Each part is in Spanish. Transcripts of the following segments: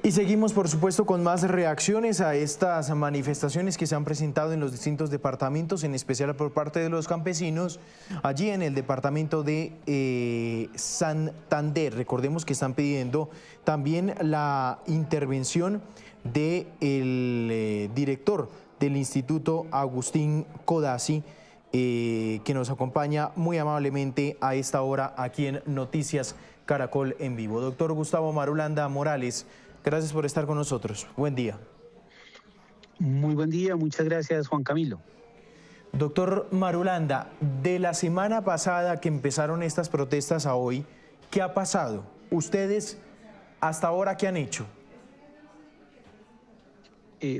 Y seguimos, por supuesto, con más reacciones a estas manifestaciones que se han presentado en los distintos departamentos, en especial por parte de los campesinos, allí en el departamento de Santander. Recordemos que están pidiendo también la intervención del director del Instituto, Agustín Codazzi, que nos acompaña muy amablemente a esta hora aquí en Noticias Caracol en vivo. Doctor Gustavo Marulanda Morales, gracias por estar con nosotros. Buen día. Muy buen día, muchas gracias, Juan Camilo. Doctor Marulanda, de la semana pasada que empezaron estas protestas a hoy, ¿qué ha pasado? ¿Ustedes hasta ahora qué han hecho?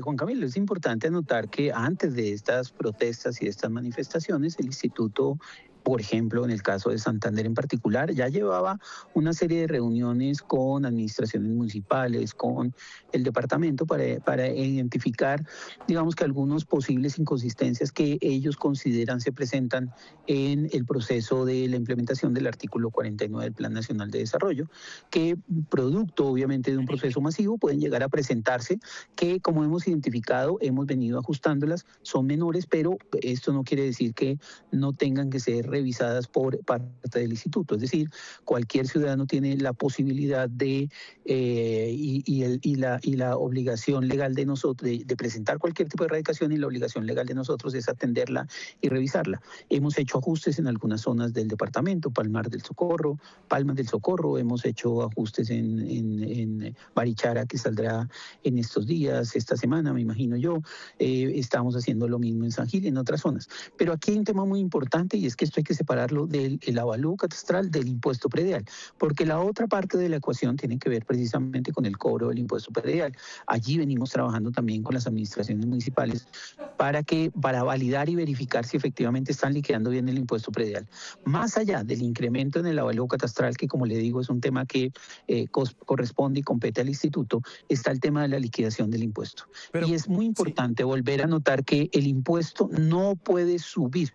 Juan Camilo, es importante anotar que antes de estas protestas y de estas manifestaciones, el Instituto, por ejemplo, en el caso de Santander en particular, ya llevaba una serie de reuniones con administraciones municipales, con el departamento para identificar, digamos que algunos posibles inconsistencias que ellos consideran se presentan en el proceso de la implementación del artículo 49 del Plan Nacional de Desarrollo, que producto obviamente de un proceso masivo pueden llegar a presentarse, que como hemos identificado, hemos venido ajustándolas, son menores, pero esto no quiere decir que no tengan que ser revisadas por parte del instituto. Es decir, cualquier ciudadano tiene la posibilidad de y la obligación legal de nosotros de presentar cualquier tipo de erradicación, y la obligación legal de nosotros es atenderla y revisarla. Hemos hecho ajustes en algunas zonas del departamento, Palmas del Socorro, hemos hecho ajustes en Barichara, que saldrá en estos días, esta semana, me imagino yo. Estamos haciendo lo mismo en San Gil y en otras zonas. Pero aquí hay un tema muy importante, y es que esto hay que separarlo del avalúo catastral del impuesto predial, porque la otra parte de la ecuación tiene que ver precisamente con el cobro del impuesto predial. Allí venimos trabajando también con las administraciones municipales para validar y verificar si efectivamente están liquidando bien el impuesto predial. Más allá del incremento en el avalúo catastral, que como le digo es un tema que corresponde y compete al instituto, está el tema de la liquidación del impuesto. Y es muy importante volver a notar que el impuesto no puede subir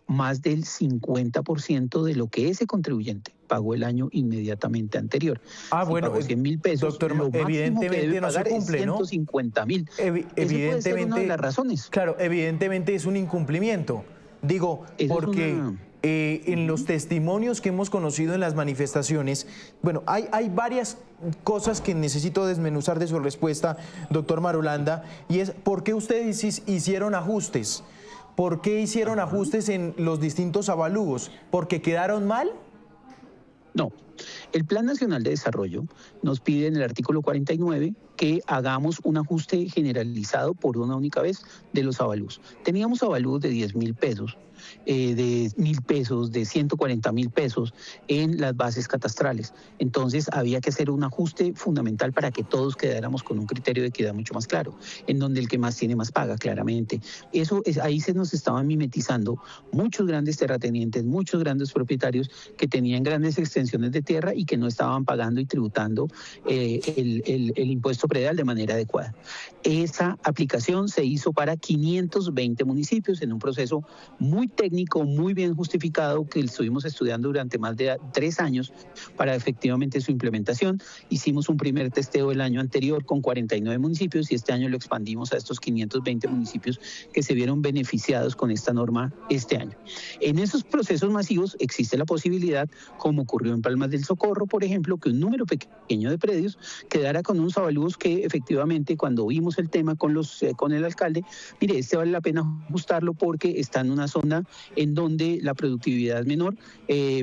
más del 50% de lo que ese contribuyente pagó el año inmediatamente anterior. Bueno, pagó 100.000 pesos, doctor, lo evidentemente no se cumple, ¿no? 150.000. Evidentemente, puede ser una de las razones. Claro, evidentemente es un incumplimiento. Digo, porque en los testimonios que hemos conocido en las manifestaciones, bueno, hay varias cosas que necesito desmenuzar de su respuesta, doctor Marulanda, y es ¿por qué ustedes hicieron ajustes? ¿Por qué hicieron ajustes en los distintos avalúos? ¿Porque quedaron mal? No. El Plan Nacional de Desarrollo nos pide en el artículo 49 que hagamos un ajuste generalizado por una única vez de los avalúos. Teníamos avalúos de 10.000 pesos, de 1.000 pesos, de 140.000 pesos en las bases catastrales. Entonces había que hacer un ajuste fundamental para que todos quedáramos con un criterio de equidad mucho más claro, en donde el que más tiene más paga, claramente. Ahí se nos estaban mimetizando muchos grandes terratenientes, muchos grandes propietarios que tenían grandes extensiones de tierra y que no estaban pagando y tributando el impuesto predial de manera adecuada. Esa aplicación se hizo para 520 municipios en un proceso muy técnico, muy bien justificado, que estuvimos estudiando durante más de 3 años para efectivamente su implementación. Hicimos un primer testeo el año anterior con 49 municipios y este año lo expandimos a estos 520 municipios que se vieron beneficiados con esta norma este año. En esos procesos masivos existe la posibilidad, como ocurrió en Palmas del Socorro, por ejemplo, que un número pequeño de predios quedara con unos avalúos que efectivamente, cuando vimos el tema con el alcalde, mire, vale la pena ajustarlo porque está en una zona en donde la productividad es menor,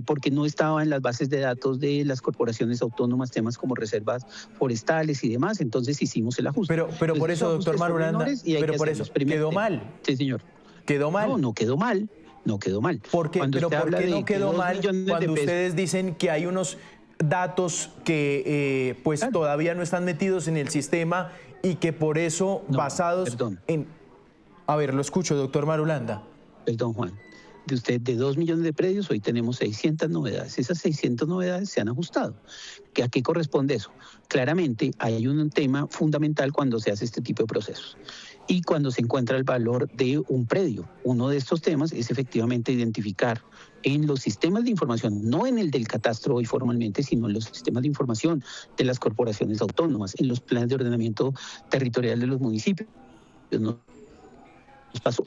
porque no estaba en las bases de datos de las corporaciones autónomas temas como reservas forestales y demás. Entonces hicimos el ajuste. Pero por eso, doctor Marulanda, pero por eso, ¿quedó mal? Sí, señor. ¿Quedó mal? No quedó mal. No quedó mal. ¿Por qué? ¿Pero por qué no quedó mal cuando ustedes dicen que hay unos datos que todavía no están metidos en el sistema y que por eso basados en... A ver, lo escucho, doctor Marulanda. Perdón, Juan. de usted de 2 millones de predios, hoy tenemos 600 novedades. Esas 600 novedades se han ajustado. ¿A qué corresponde eso? Claramente hay un tema fundamental cuando se hace este tipo de procesos y cuando se encuentra el valor de un predio. Uno de estos temas es efectivamente identificar en los sistemas de información, no en el del catastro hoy formalmente, sino en los sistemas de información de las corporaciones autónomas, en los planes de ordenamiento territorial de los municipios.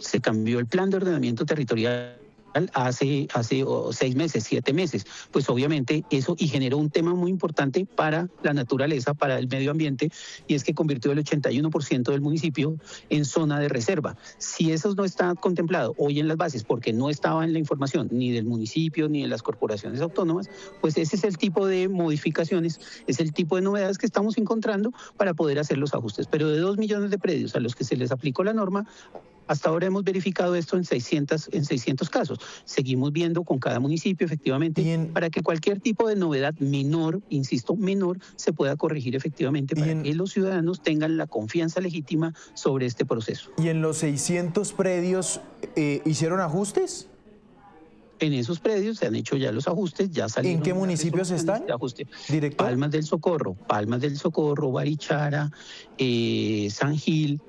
Se cambió el plan de ordenamiento territorial hace 6 meses, 7 meses, pues obviamente eso y generó un tema muy importante para la naturaleza, para el medio ambiente, y es que convirtió el 81% del municipio en zona de reserva. Si eso no está contemplado hoy en las bases, porque no estaba en la información ni del municipio ni de las corporaciones autónomas, pues ese es el tipo de modificaciones, es el tipo de novedades que estamos encontrando para poder hacer los ajustes. Pero de 2 millones de predios a los que se les aplicó la norma, hasta ahora hemos verificado esto en 600 casos. Seguimos viendo con cada municipio, efectivamente, para que cualquier tipo de novedad menor, insisto, menor, se pueda corregir efectivamente para que los ciudadanos tengan la confianza legítima sobre este proceso. ¿Y en los 600 predios hicieron ajustes? En esos predios se han hecho ya los ajustes, ya salieron. ¿En qué municipios están? Director. Palmas del Socorro, Barichara, San Gil,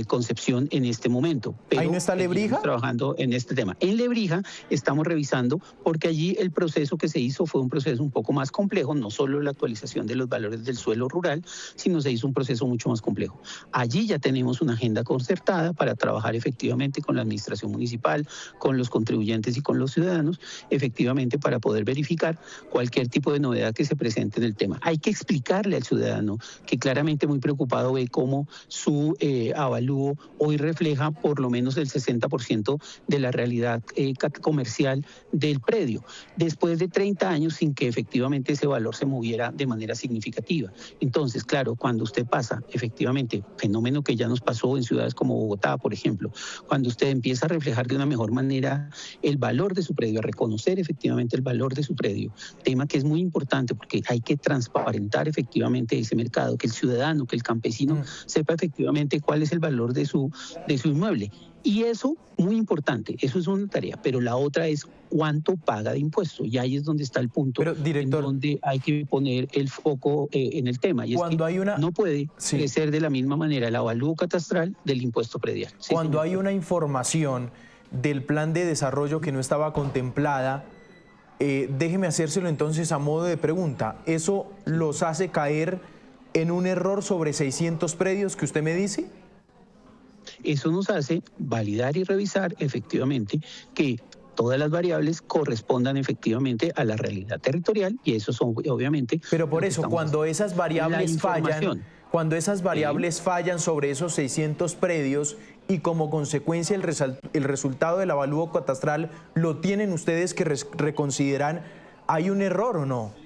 Concepción en este momento. Pero ¿ahí no está Lebrija? Trabajando en este tema. En Lebrija estamos revisando porque allí el proceso que se hizo fue un proceso un poco más complejo, no solo la actualización de los valores del suelo rural, sino se hizo un proceso mucho más complejo. Allí ya tenemos una agenda concertada para trabajar efectivamente con la administración municipal, con los contribuyentes y con los ciudadanos, efectivamente para poder verificar cualquier tipo de novedad que se presente en el tema. Hay que explicarle al ciudadano que claramente muy preocupado ve cómo su avalúo hoy refleja por lo menos el 60% de la realidad comercial del predio, después de 30 años sin que efectivamente ese valor se moviera de manera significativa. Entonces, claro, cuando usted pasa, efectivamente, fenómeno que ya nos pasó en ciudades como Bogotá, por ejemplo, cuando usted empieza a reflejar de una mejor manera el valor de su predio, a reconocer efectivamente el valor de su predio, tema que es muy importante porque hay que transparentar efectivamente ese mercado, que el ciudadano, que el campesino sepa efectivamente cuál es el valor de su inmueble. Y eso, muy importante, eso es una tarea, pero la otra es cuánto paga de impuesto. Y ahí es donde está el punto, pero, director, en donde hay que poner el foco en el tema. Y cuando es que no puede crecer de la misma manera el avalúo catastral del impuesto predial. Cuando hay una información del plan de desarrollo que no estaba contemplada, déjeme hacérselo entonces a modo de pregunta. ¿Eso los hace caer en un error sobre 600 predios que usted me dice? Eso nos hace validar y revisar efectivamente que todas las variables correspondan efectivamente a la realidad territorial y eso son obviamente... Pero por eso, cuando esas variables fallan sobre esos 600 predios y como consecuencia el resultado del avalúo catastral lo tienen ustedes que reconsideran, ¿hay un error o no?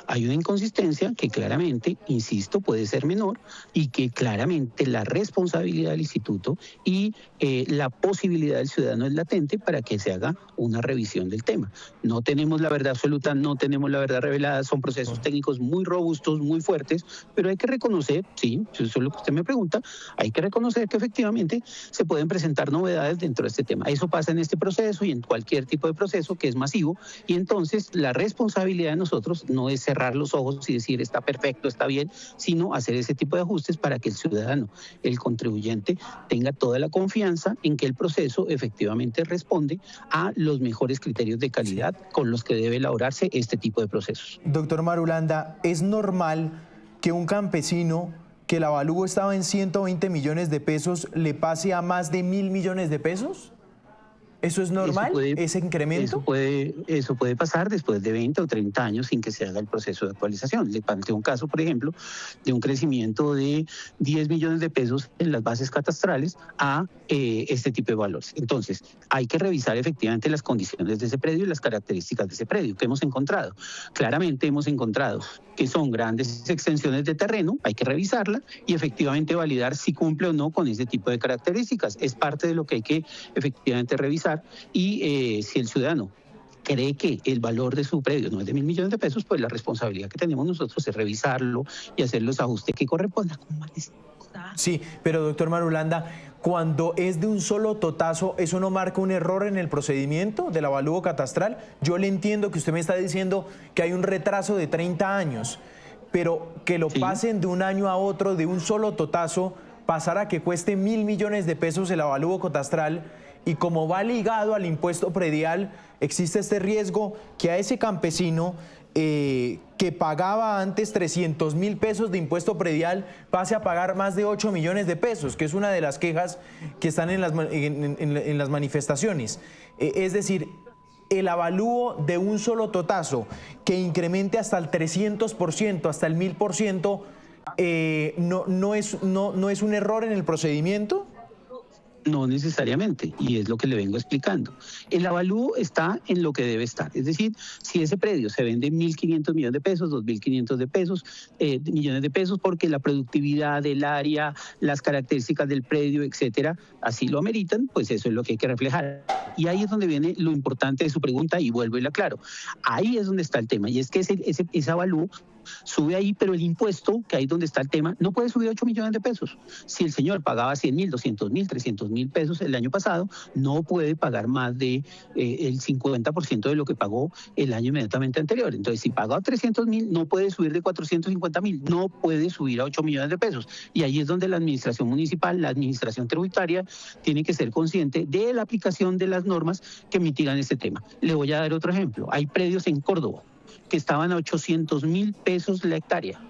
Hay una inconsistencia que claramente, insisto, puede ser menor y que claramente la responsabilidad del instituto y la posibilidad del ciudadano es latente para que se haga una revisión del tema. No tenemos la verdad absoluta, no tenemos la verdad revelada, son procesos técnicos muy robustos, muy fuertes, pero hay que reconocer, sí, eso es lo que usted me pregunta, hay que reconocer que efectivamente se pueden presentar novedades dentro de este tema. Eso pasa en este proceso y en cualquier tipo de proceso que es masivo y entonces la responsabilidad de nosotros no es cerrar los ojos y decir está perfecto, está bien, sino hacer ese tipo de ajustes para que el ciudadano, el contribuyente, tenga toda la confianza en que el proceso efectivamente responde a los mejores criterios de calidad con los que debe elaborarse este tipo de procesos. Doctor Marulanda, ¿es normal que un campesino que el avalúo estaba en 120 millones de pesos le pase a más de 1.000 millones de pesos? ¿Eso es normal, ese incremento? Eso puede pasar después de 20 o 30 años sin que se haga el proceso de actualización. Le planteo un caso, por ejemplo, de un crecimiento de 10 millones de pesos en las bases catastrales a este tipo de valores. Entonces, hay que revisar efectivamente las condiciones de ese predio y las características de ese predio. ¿Qué hemos encontrado? Claramente hemos encontrado que son grandes extensiones de terreno, hay que revisarla y efectivamente validar si cumple o no con ese tipo de características. Es parte de lo que hay que efectivamente revisar y si el ciudadano cree que el valor de su predio no es de 1.000 millones de pesos, pues la responsabilidad que tenemos nosotros es revisarlo y hacer los ajustes que correspondan. Sí, pero doctor Marulanda, cuando es de un solo totazo, ¿eso no marca un error en el procedimiento del avalúo catastral? Yo le entiendo que usted me está diciendo que hay un retraso de 30 años, pero que lo pasen de un año a otro, de un solo totazo, pasar a que cueste 1.000 millones de pesos el avalúo catastral, y como va ligado al impuesto predial, existe este riesgo que a ese campesino que pagaba antes 300.000 pesos de impuesto predial pase a pagar más de 8 millones de pesos, que es una de las quejas que están en las manifestaciones. Es decir, el avalúo de un solo totazo que incremente hasta el 300%, hasta el 1.000%, ¿no es un error en el procedimiento? No necesariamente, y es lo que le vengo explicando. El avalúo está en lo que debe estar. Es decir, si ese predio se vende en 1.500 millones de pesos, 2.500 de pesos, millones de pesos, porque la productividad del área, las características del predio, etcétera, así lo ameritan, pues eso es lo que hay que reflejar. Y ahí es donde viene lo importante de su pregunta, y vuelvo y la aclaro. Ahí es donde está el tema, y es que ese avalúo sube ahí, pero el impuesto, que ahí es donde está el tema, no puede subir 8 millones de pesos. Si el señor pagaba 100.000, 200.000, 300.000 pesos el año pasado, no puede pagar más de el 50% de lo que pagó el año inmediatamente anterior. Entonces, si pagó 300.000, no puede subir de 450.000, no puede subir a 8 millones de pesos. Y ahí es donde la administración municipal, la administración tributaria, tiene que ser consciente de la aplicación de las normas que mitigan este tema. Le voy a dar otro ejemplo. Hay predios en Córdoba que estaban a 800.000 pesos la hectárea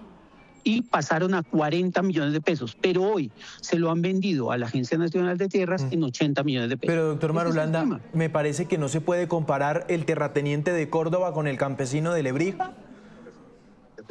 y pasaron a 40 millones de pesos, pero hoy se lo han vendido a la Agencia Nacional de Tierras en 80 millones de pesos. Pero doctor Marulanda, me parece que no se puede comparar el terrateniente de Córdoba con el campesino de Lebrija.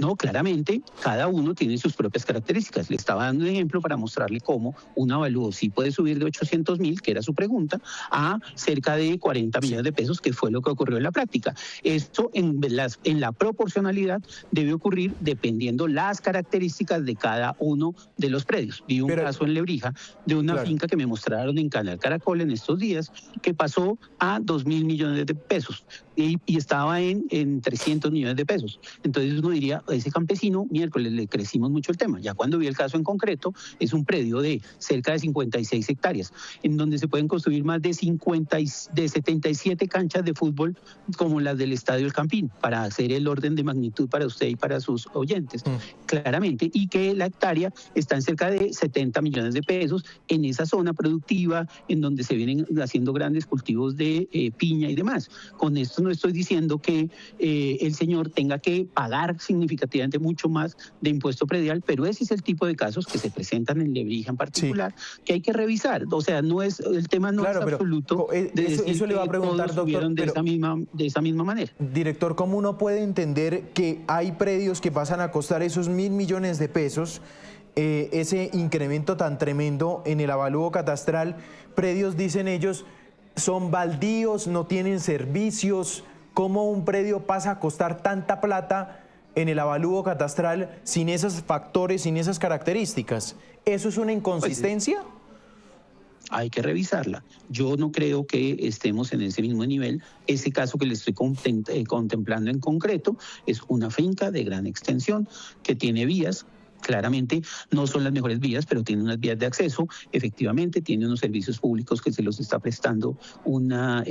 No, claramente, cada uno tiene sus propias características. Le estaba dando un ejemplo para mostrarle cómo un avalúo sí puede subir de 800.000, que era su pregunta, a cerca de 40 millones de pesos, que fue lo que ocurrió en la práctica. Esto en la proporcionalidad debe ocurrir dependiendo las características de cada uno de los predios. Vi un caso en Lebrija de una finca que me mostraron en Canal Caracol en estos días, que pasó a 2.000 millones de pesos y estaba en 300 millones de pesos. Entonces uno diría, ese campesino, miércoles le crecimos mucho el tema. Ya cuando vi el caso en concreto, es un predio de cerca de 56 hectáreas, en donde se pueden construir más de 77 canchas de fútbol como las del Estadio El Campín, para hacer el orden de magnitud para usted y para sus oyentes, claramente, y que la hectárea está en cerca de 70 millones de pesos en esa zona productiva, en donde se vienen haciendo grandes cultivos de piña y demás. Con esto no estoy diciendo que el señor tenga que pagar significativamente mucho más de impuesto predial, pero ese es el tipo de casos que se presentan en Lebrija en particular, que hay que revisar. O sea, no es el tema no es absoluto de decir eso le va a preguntar, doctor, de esa misma manera. Director, ¿cómo uno puede entender que hay predios que pasan a costar esos 1.000 millones de pesos, ese incremento tan tremendo en el avalúo catastral? Predios, dicen ellos, son baldíos, no tienen servicios. ¿Cómo un predio pasa a costar tanta plata en el avalúo catastral sin esos factores, sin esas características? ¿Eso es una inconsistencia? Hay que revisarla. Yo no creo que estemos en ese mismo nivel. Ese caso que le estoy contemplando en concreto es una finca de gran extensión que tiene vías. Claramente no son las mejores vías, pero tiene unas vías de acceso, efectivamente tiene unos servicios públicos que se los está prestando una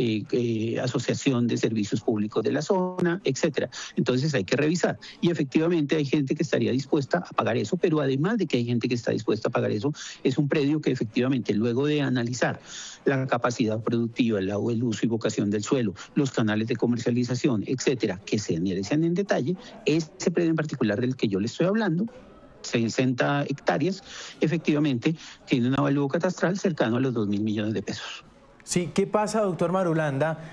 asociación de servicios públicos de la zona, etcétera. Entonces hay que revisar, y efectivamente hay gente que estaría dispuesta a pagar eso, pero además de que hay gente que está dispuesta a pagar eso, es un predio que efectivamente, luego de analizar la capacidad productiva, el uso y vocación del suelo, los canales de comercialización, etcétera, que se analizan en detalle, ese predio en particular del que yo le estoy hablando, 60 hectáreas, efectivamente tiene un avalúo catastral cercano a los 2.000 millones de pesos. Sí, ¿qué pasa, doctor Marulanda,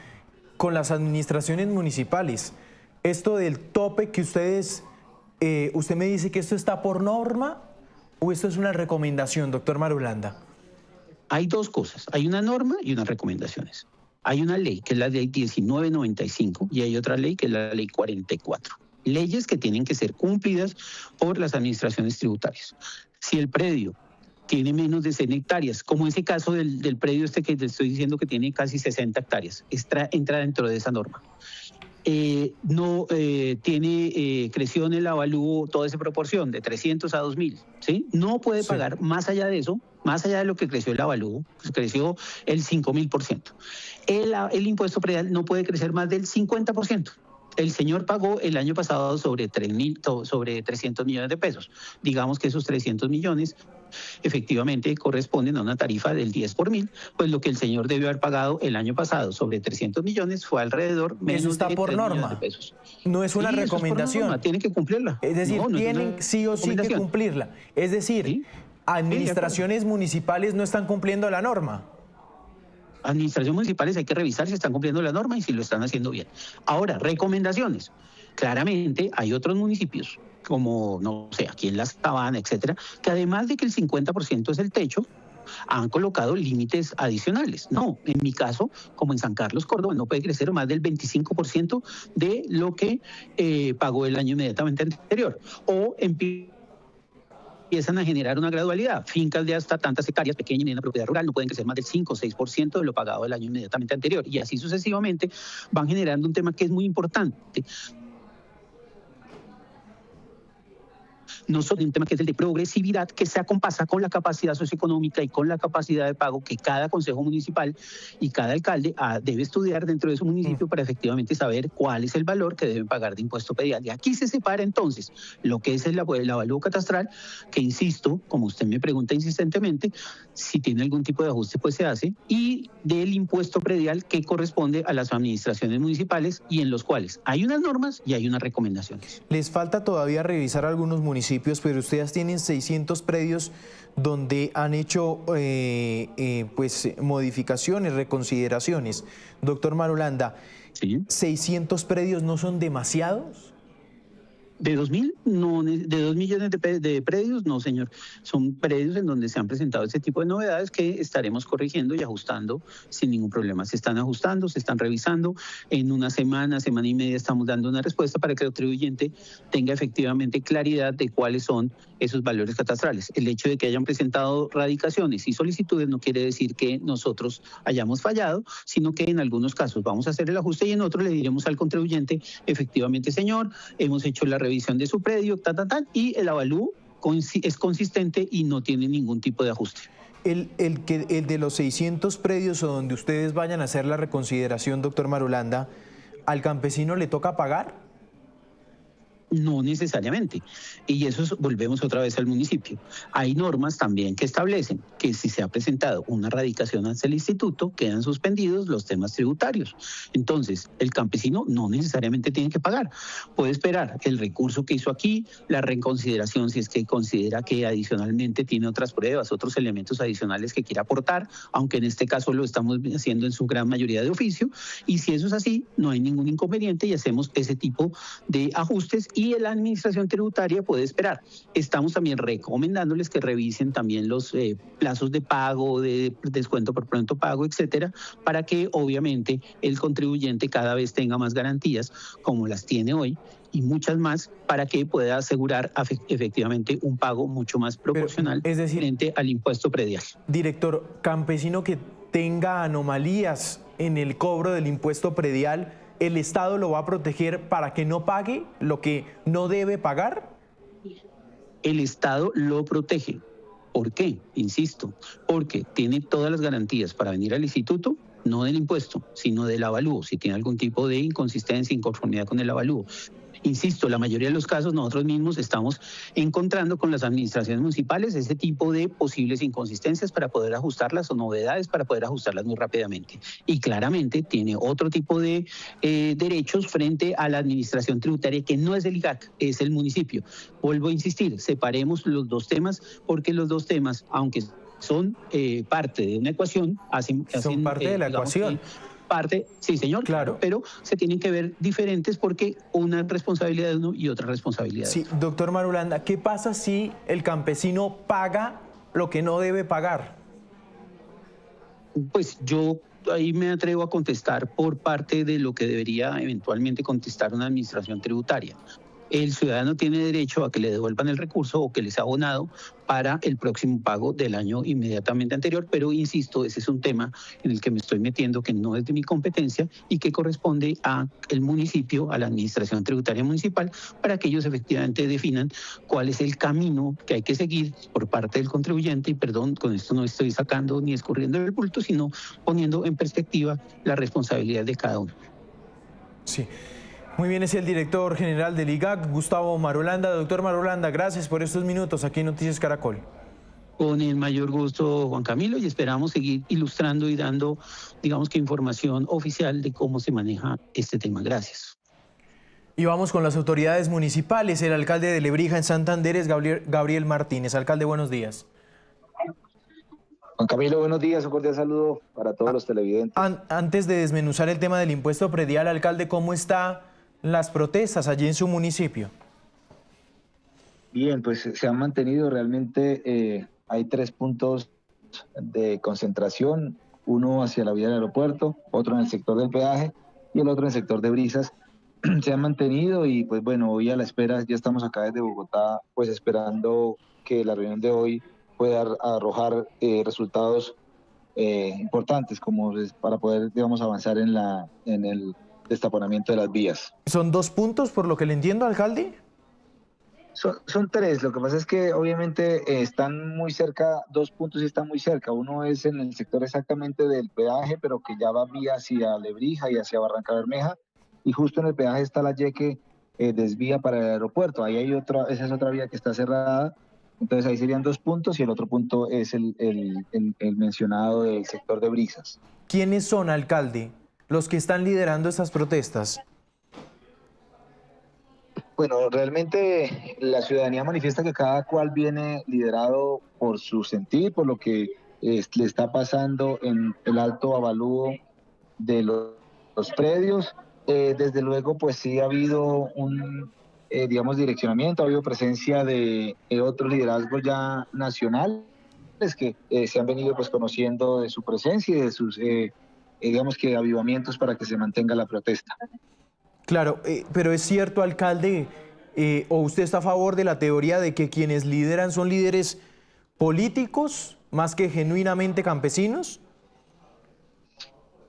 con las administraciones municipales? Esto del tope que ustedes, usted me dice que esto está por norma, ¿o esto es una recomendación, doctor Marulanda? Hay dos cosas, hay una norma y unas recomendaciones. Hay una ley, que es la ley 1995, y hay otra ley, que es la ley 44. Leyes que tienen que ser cumplidas por las administraciones tributarias. Si el predio tiene menos de 100 hectáreas, como ese caso del predio este que te estoy diciendo que tiene casi 60 hectáreas, entra dentro de esa norma. Creció en el avalúo toda esa proporción, de 300 a 2.000, ¿sí? No puede pagar más allá de eso, más allá de lo que creció el avalúo, pues creció el 5.000%. El impuesto predial no puede crecer más del 50%. El señor pagó el año pasado sobre 300 millones de pesos. Digamos que esos 300 millones efectivamente corresponden a una tarifa del 10 por mil, pues lo que el señor debió haber pagado el año pasado sobre 300 millones fue alrededor menos eso está de por 3 norma. millones de pesos. No es una recomendación. Es por norma, tienen que cumplirla. Es decir, no tienen sí o sí que cumplirla. Es decir, ¿sí? Administraciones municipales no están cumpliendo la norma. Administraciones municipales hay que revisar si están cumpliendo la norma y si lo están haciendo bien. Ahora, recomendaciones. Claramente hay otros municipios, como, no sé, aquí en La Sabana, etcétera, que además de que el 50% es el techo, han colocado límites adicionales. No, en mi caso, como en San Carlos, Córdoba, no puede crecer más del 25% de lo que pagó el año inmediatamente anterior. O empiezan a generar una gradualidad. Fincas de hasta tantas hectáreas, pequeñas y mediana propiedad rural, no pueden crecer más del 5 o 6% de lo pagado el año inmediatamente anterior. Y así sucesivamente van generando un tema que es muy importante. No solo un tema que es el de progresividad, que se acompasa con la capacidad socioeconómica y con la capacidad de pago que cada consejo municipal y cada alcalde debe estudiar dentro de su municipio para efectivamente saber cuál es el valor que deben pagar de impuesto predial. Y aquí se separa entonces lo que es el avalúo catastral, que insisto, como usted me pregunta insistentemente, si tiene algún tipo de ajuste pues se hace, y del impuesto predial que corresponde a las administraciones municipales y en los cuales hay unas normas y hay unas recomendaciones. Les falta todavía revisar algunos municipios, pero ustedes tienen 600 predios donde han hecho pues modificaciones, reconsideraciones. Doctor Marulanda, ¿sí? ¿600 predios no son demasiados? ¿De 2.000? No, de 2 millones de predios, no, señor. Son predios en donde se han presentado ese tipo de novedades que estaremos corrigiendo y ajustando sin ningún problema. Se están ajustando, se están revisando. En una semana, semana y media estamos dando una respuesta para que el contribuyente tenga efectivamente claridad de cuáles son esos valores catastrales. El hecho de que hayan presentado radicaciones y solicitudes no quiere decir que nosotros hayamos fallado, sino que en algunos casos vamos a hacer el ajuste y en otros le diremos al contribuyente, efectivamente, señor, hemos hecho la revisión de su predio, y el avalúo es consistente y no tiene ningún tipo de ajuste. El de los 600 predios o donde ustedes vayan a hacer la reconsideración, doctor Marulanda, ¿al campesino le toca pagar? No necesariamente. Y volvemos otra vez al municipio. Hay normas también que establecen que si se ha presentado una radicación ante el instituto, quedan suspendidos los temas tributarios. Entonces, el campesino no necesariamente tiene que pagar. Puede esperar el recurso que hizo aquí, la reconsideración si es que considera que adicionalmente tiene otras pruebas, otros elementos adicionales que quiera aportar, aunque en este caso lo estamos haciendo en su gran mayoría de oficio. Y si eso es así, no hay ningún inconveniente y hacemos ese tipo de ajustes y la administración tributaria puede esperar. Estamos también recomendándoles que revisen también los plazos de pago, de descuento por pronto pago, etcétera, para que obviamente el contribuyente cada vez tenga más garantías, como las tiene hoy, y muchas más, para que pueda asegurar efectivamente un pago mucho más proporcional, es decir, frente al impuesto predial. Director, campesino que tenga anomalías en el cobro del impuesto predial, ¿el Estado lo va a proteger para que no pague lo que no debe pagar? El Estado lo protege. ¿Por qué? Insisto, porque tiene todas las garantías para venir al instituto, no del impuesto, sino del avalúo, si tiene algún tipo de inconsistencia, inconformidad con el avalúo. Insisto, la mayoría de los casos nosotros mismos estamos encontrando con las administraciones municipales ese tipo de posibles inconsistencias para poder ajustarlas o novedades para poder ajustarlas muy rápidamente. Y claramente tiene otro tipo de derechos frente a la administración tributaria que no es el IGAC, es el municipio. Vuelvo a insistir, separemos los dos temas porque los dos temas, aunque son parte de una ecuación, son parte de la ecuación. Sí, señor, claro, pero se tienen que ver diferentes porque una es responsabilidad de uno y otra responsabilidad de otro. Sí, doctor Marulanda, ¿qué pasa si el campesino paga lo que no debe pagar? Pues yo ahí me atrevo a contestar por parte de lo que debería eventualmente contestar una administración tributaria. el ciudadano tiene derecho a que le devuelvan el recurso o que les ha abonado para el próximo pago del año inmediatamente anterior, pero insisto, ese es un tema en el que me estoy metiendo que no es de mi competencia y que corresponde a el municipio, a la administración tributaria municipal, para que ellos efectivamente definan cuál es el camino que hay que seguir por parte del contribuyente. Y perdón, con esto no estoy sacando ni escurriendo el bulto, sino poniendo en perspectiva la responsabilidad de cada uno. Sí. Muy bien, es el director general del IGAC, Gustavo Marulanda. Doctor Marulanda, gracias por estos minutos aquí en Noticias Caracol. Con el mayor gusto, Juan Camilo, y esperamos seguir ilustrando y dando, digamos que información oficial de cómo se maneja este tema. Gracias. Y vamos con las autoridades municipales. El alcalde de Lebrija en Santander es Gabriel Martínez. Alcalde, buenos días. Juan Camilo, buenos días, un cordial saludo para todos los televidentes. Antes de desmenuzar el tema del impuesto predial, alcalde, ¿cómo están las protestas allí en su municipio? Bien, pues se han mantenido realmente, hay 3 puntos de concentración, uno hacia la vía del aeropuerto, otro en el sector del peaje y el otro en el sector de Brisas. Se han mantenido y pues bueno, hoy a la espera, ya estamos acá desde Bogotá, pues esperando que la reunión de hoy pueda arrojar resultados importantes como para poder, digamos, avanzar en el destaponamiento de las vías. ¿Son 2 puntos por lo que le entiendo, alcalde? Son 3, lo que pasa es que obviamente están muy cerca, 2 puntos y están muy cerca. Uno es en el sector exactamente del peaje, pero que ya va vía hacia Lebrija y hacia Barranca Bermeja, y justo en el peaje está la Y que desvía para el aeropuerto. Ahí hay otra, esa es otra vía que está cerrada, entonces ahí serían 2 puntos y el otro punto es el mencionado del sector de Brisas. ¿Quiénes son, alcalde, los que están liderando estas protestas? Bueno, realmente la ciudadanía manifiesta que cada cual viene liderado por su sentir, por lo que le está pasando en el alto avalúo de los predios. Desde luego, pues sí ha habido un, digamos, direccionamiento, ha habido presencia de otros liderazgos ya nacionales que se han venido pues conociendo de su presencia y de sus, digamos que avivamientos para que se mantenga la protesta. Claro, pero es cierto, alcalde, ¿o usted está a favor de la teoría de que quienes lideran son líderes políticos más que genuinamente campesinos?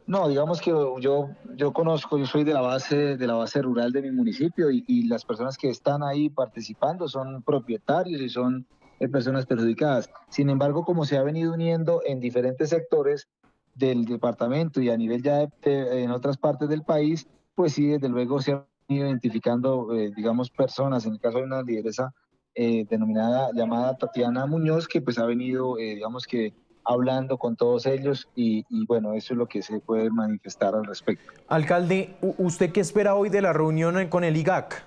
No, digamos que yo conozco, yo soy de la base rural de mi municipio y las personas que están ahí participando son propietarios y son personas perjudicadas. Sin embargo, como se ha venido uniendo en diferentes sectores del departamento y a nivel ya en otras partes del país, pues sí, desde luego se han ido identificando, digamos, personas. En el caso de una lideresa llamada Tatiana Muñoz, que pues ha venido, digamos que hablando con todos ellos y bueno, eso es lo que se puede manifestar al respecto. Alcalde, ¿usted qué espera hoy de la reunión con el IGAC?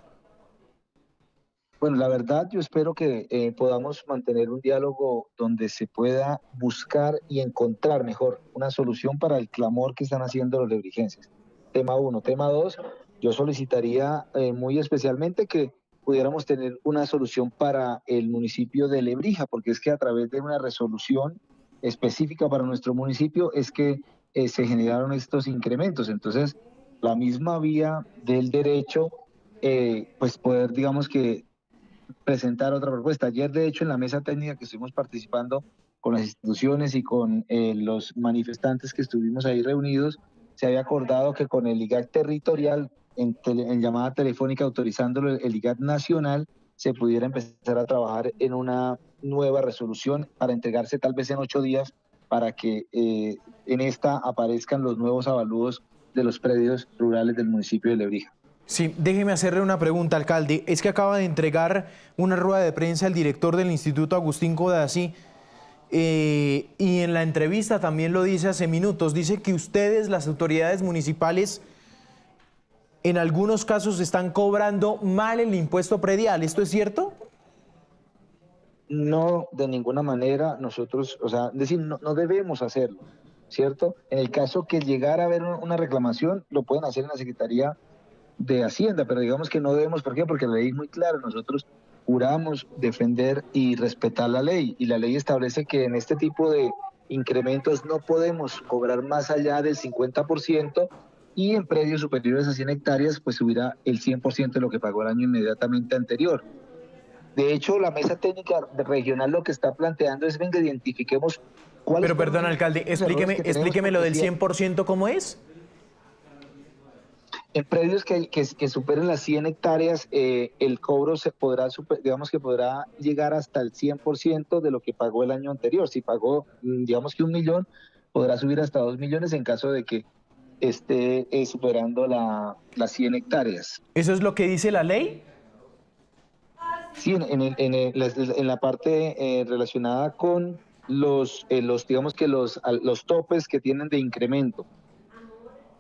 Bueno, la verdad yo espero que podamos mantener un diálogo donde se pueda buscar y encontrar mejor una solución para el clamor que están haciendo los lebrijenses. Tema 1. Tema 2, yo solicitaría muy especialmente que pudiéramos tener una solución para el municipio de Lebrija, porque es que a través de una resolución específica para nuestro municipio es que se generaron estos incrementos. Entonces, la misma vía del derecho, pues poder, digamos que, presentar otra propuesta. Ayer, de hecho, en la mesa técnica que estuvimos participando con las instituciones y con los manifestantes que estuvimos ahí reunidos, se había acordado que con el IGAC territorial, en llamada telefónica autorizándolo el IGAC nacional, se pudiera empezar a trabajar en una nueva resolución para entregarse tal vez en 8 días para que en esta aparezcan los nuevos avalúos de los predios rurales del municipio de Lebrija. Sí, déjeme hacerle una pregunta, alcalde. Es que acaba de entregar una rueda de prensa el director del Instituto, Agustín Codazzi, y en la entrevista también lo dice hace minutos, dice que ustedes, las autoridades municipales, en algunos casos están cobrando mal el impuesto predial. ¿Esto es cierto? No, de ninguna manera nosotros, o sea, es decir, no debemos hacerlo, ¿cierto? En el caso que llegara a haber una reclamación, lo pueden hacer en la Secretaría de Hacienda, pero digamos que no debemos, ¿por qué? Porque la ley es muy clara, nosotros juramos defender y respetar la ley, y la ley establece que en este tipo de incrementos no podemos cobrar más allá del 50%, y en predios superiores a 100 hectáreas pues subirá el 100% de lo que pagó el año inmediatamente anterior. De hecho, la mesa técnica regional lo que está planteando es, venga, identifiquemos cuáles... Pero perdón, alcalde, explíqueme lo del 100%, ¿cómo es? En predios que superen las 100 hectáreas, el cobro digamos que podrá llegar hasta el 100% de lo que pagó el año anterior. Si pagó, digamos que 1 millón, podrá subir hasta 2 millones en caso de que esté superando las 100 hectáreas. ¿Eso es lo que dice la ley? Sí, en la parte relacionada con digamos que los topes que tienen de incremento.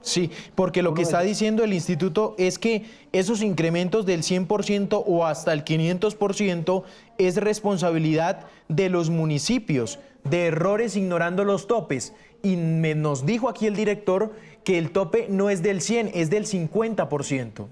Sí, porque lo que está diciendo el instituto es que esos incrementos del 100% o hasta el 500% es responsabilidad de los municipios, de errores ignorando los topes. Y nos dijo aquí el director que el tope no es del 100, es del 50%.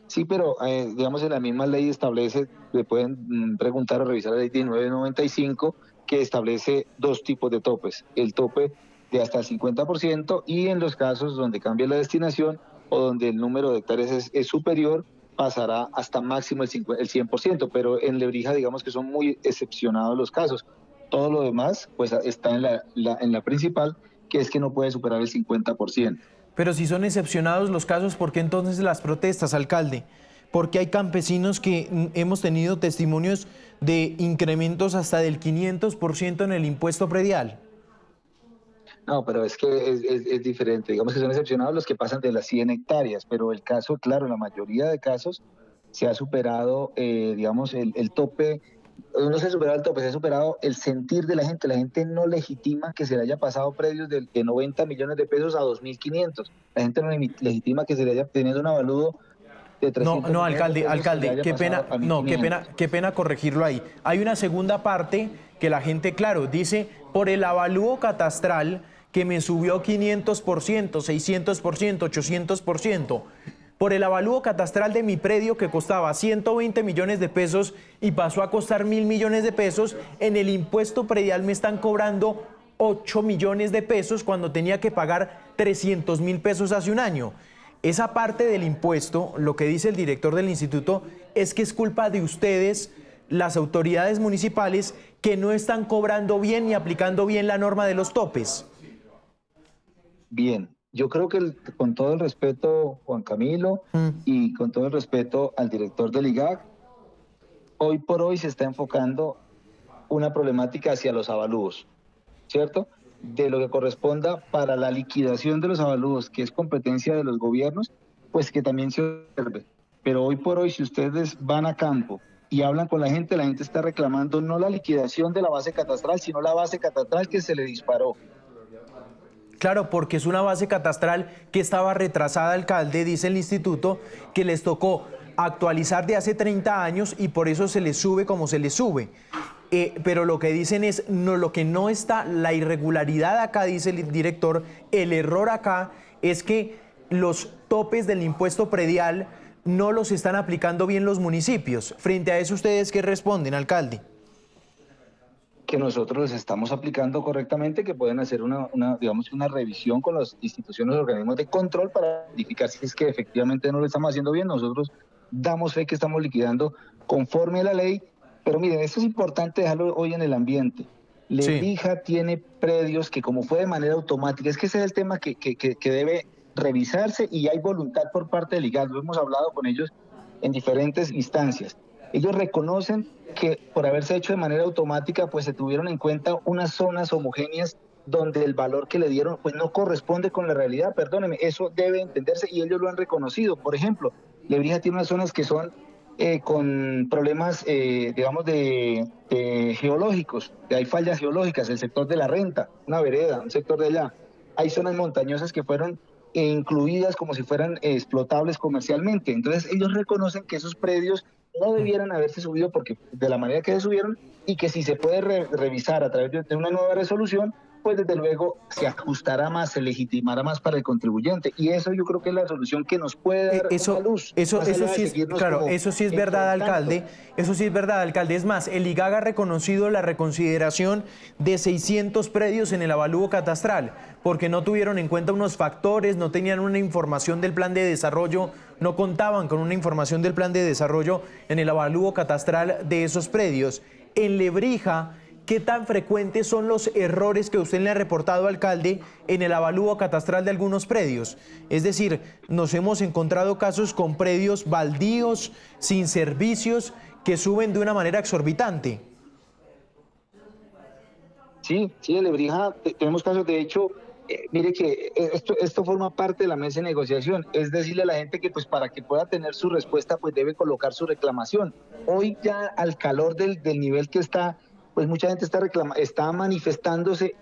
Sí, pero digamos en la misma ley establece, le pueden preguntar o revisar la ley 1995, que establece 2 tipos de topes. El tope de hasta el 50% y en los casos donde cambia la destinación o donde el número de hectáreas es superior, pasará hasta máximo el 100%, pero en Lebrija digamos que son muy excepcionados los casos. Todo lo demás pues está en la principal, que es que no puede superar el 50%. Pero si son excepcionados los casos, ¿por qué entonces las protestas, alcalde? Porque hay campesinos que hemos tenido testimonios de incrementos hasta del 500% en el impuesto predial. No, pero es que es diferente. Digamos que son excepcionados los que pasan de las 100 hectáreas, pero el caso, claro, en la mayoría de casos se ha superado, digamos, el tope. No se ha superado el tope, se ha superado el sentir de la gente. La gente no legitima que se le haya pasado predios de 90 millones de pesos a 2.500. La gente no legitima que se le haya tenido un avaludo de 300 No, alcalde, qué pena corregirlo ahí. Hay una segunda parte que la gente, claro, dice, por el avalúo catastral que me subió 500%, 600%, 800%. Por el avalúo catastral de mi predio que costaba 120 millones de pesos y pasó a costar 1.000 millones de pesos, en el impuesto predial me están cobrando 8 millones de pesos cuando tenía que pagar 300.000 pesos hace un año. Esa parte del impuesto, lo que dice el director del instituto, es que es culpa de ustedes, las autoridades municipales, que no están cobrando bien ni aplicando bien la norma de los topes. Bien. Yo creo que con todo el respeto, Juan Camilo, y con todo el respeto al director del IGAC, hoy por hoy se está enfocando una problemática hacia los avalúos, ¿cierto? De lo que corresponda para la liquidación de los avalúos, que es competencia de los gobiernos, pues que también se observe. Pero hoy por hoy, si ustedes van a campo y hablan con la gente está reclamando no la liquidación de la base catastral, sino la base catastral que se le disparó. Claro, porque es una base catastral que estaba retrasada, alcalde, dice el instituto, que les tocó actualizar de hace 30 años y por eso se les sube como se les sube. Pero lo que dicen es, no, lo que no está, la irregularidad acá, dice el director, el error acá es que los topes del impuesto predial no los están aplicando bien los municipios. Frente a eso, ¿ustedes qué responden, alcalde? Que nosotros los estamos aplicando correctamente, que pueden hacer digamos, una revisión con las instituciones, organismos de control para verificar si es que efectivamente no lo estamos haciendo bien. Nosotros damos fe que estamos liquidando conforme a la ley, pero miren, esto es importante dejarlo hoy en el ambiente. Lebrija tiene predios que, como fue de manera automática, es que ese es el tema que debe revisarse y hay voluntad por parte del IGAC. Lo hemos hablado con ellos en diferentes instancias. Ellos reconocen que por haberse hecho de manera automática, pues se tuvieron en cuenta unas zonas homogéneas donde el valor que le dieron pues no corresponde con la realidad. Perdóneme, eso debe entenderse y ellos lo han reconocido. Por ejemplo, Lebrija tiene unas zonas que son con problemas, digamos, de geológicos, hay fallas geológicas, el sector de la Renta, una vereda, un sector de allá. Hay zonas montañosas que fueron incluidas como si fueran explotables comercialmente. Entonces ellos reconocen que esos predios no debieran haberse subido porque de la manera que se subieron y que si se puede revisar a través de una nueva resolución, pues desde luego se ajustará más, se legitimará más para el contribuyente. Y eso yo creo que es la solución que nos puede dar una luz. Eso sí es, claro, eso sí es verdad, alcalde. Eso sí es verdad, alcalde. Es más, el IGAG ha reconocido la reconsideración de 600 predios en el avalúo catastral, porque no tuvieron en cuenta unos factores, no tenían una información del plan de desarrollo, no contaban con una información del plan de desarrollo en el avalúo catastral de esos predios. En Lebrija, ¿qué tan frecuentes son los errores que usted le ha reportado, alcalde, en el avalúo catastral de algunos predios? Es decir, nos hemos encontrado casos con predios baldíos, sin servicios, que suben de una manera exorbitante. Sí, en Lebrija tenemos casos, de hecho, mire que esto forma parte de la mesa de negociación, es decirle a la gente que pues para que pueda tener su respuesta pues debe colocar su reclamación. Hoy ya al calor del nivel que está, pues mucha gente está manifestándose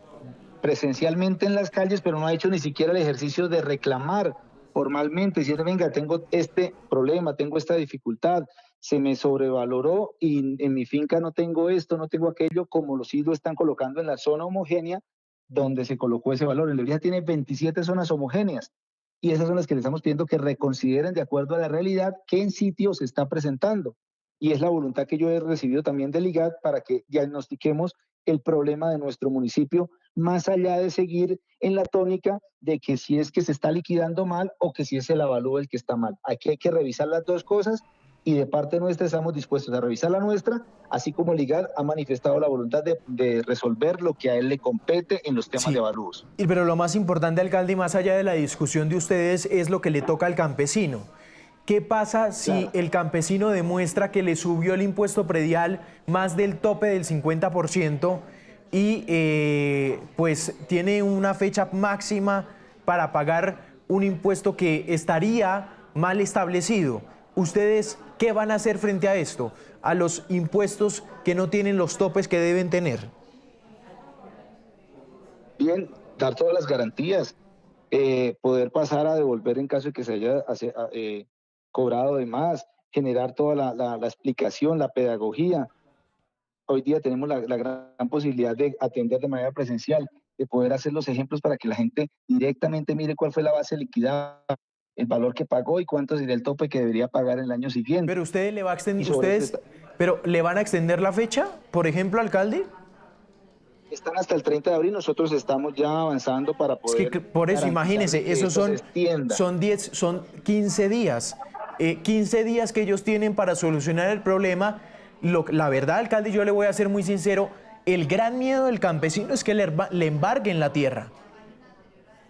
presencialmente en las calles, pero no ha hecho ni siquiera el ejercicio de reclamar formalmente, decir, venga, tengo este problema, tengo esta dificultad, se me sobrevaloró y en mi finca no tengo esto, no tengo aquello, como los sí lo están colocando en la zona homogénea donde se colocó ese valor. En Lebrija tiene 27 zonas homogéneas y esas son las que le estamos pidiendo que reconsideren de acuerdo a la realidad qué en sitio se está presentando. Y es la voluntad que yo he recibido también del IGAC para que diagnostiquemos el problema de nuestro municipio, más allá de seguir en la tónica de que si es que se está liquidando mal o que si es el avalúo el que está mal. Aquí hay que revisar las dos cosas y de parte nuestra estamos dispuestos a revisar la nuestra, así como el IGAC ha manifestado la voluntad de resolver lo que a él le compete en los temas de avalúos. Pero lo más importante, alcalde, más allá de la discusión de ustedes, es lo que le toca al campesino. ¿Qué pasa si el campesino demuestra que le subió el impuesto predial más del tope del 50% y pues tiene una fecha máxima para pagar un impuesto que estaría mal establecido? ¿Ustedes qué van a hacer frente a esto? A los impuestos que no tienen los topes que deben tener. Bien, dar todas las garantías, poder pasar a devolver en caso de que se haya cobrado de más, generar toda la explicación, la pedagogía. Hoy día tenemos la gran posibilidad de atender de manera presencial, de poder hacer los ejemplos para que la gente directamente mire cuál fue la base liquidada, el valor que pagó y cuánto sería el tope que debería pagar el año siguiente. Pero usted le va a extender, pero ¿le van a extender la fecha, por ejemplo, alcalde? Están hasta el 30 de abril, nosotros estamos ya avanzando para poder... Es que por eso, imagínense, esos son 15 días. 15 días que ellos tienen para solucionar el problema. La verdad, alcalde, yo le voy a ser muy sincero, el gran miedo del campesino es que le embarguen la tierra.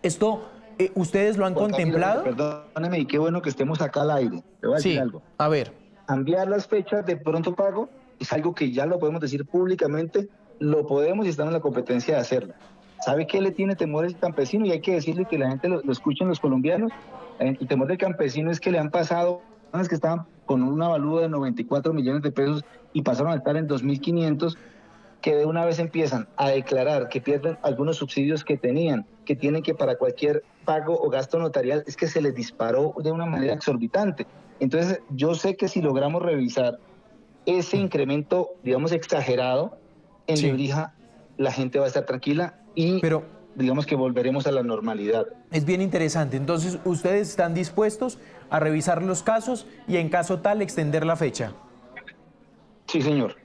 Esto, ¿ustedes lo han contemplado? Perdóneme, y qué bueno que estemos acá al aire. Le voy a decir algo. A ver. Cambiar las fechas de pronto pago es algo que ya lo podemos decir públicamente, lo podemos y estamos en la competencia de hacerlo. ¿Sabe qué le tiene temor el campesino? Y hay que decirle que la gente lo escuchen los colombianos. El temor del campesino es que le han pasado personas que estaban con un avalúo de 94 millones de pesos y pasaron a estar en 2.500, que de una vez empiezan a declarar que pierden algunos subsidios que tenían, que tienen que para cualquier pago o gasto notarial, es que se les disparó de una manera exorbitante. Entonces, yo sé que si logramos revisar ese incremento, digamos, exagerado, en Lebrija la gente va a estar tranquila y digamos que volveremos a la normalidad. Es bien interesante. Entonces, ¿ustedes están dispuestos a revisar los casos y en caso tal extender la fecha? Sí, señor.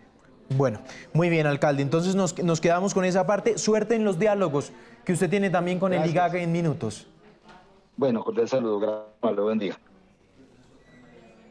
Bueno, muy bien, alcalde. Entonces nos quedamos con esa parte. Suerte en los diálogos que usted tiene también con el IGAC en minutos. Bueno, cordial saludo. Gracias. Buen día.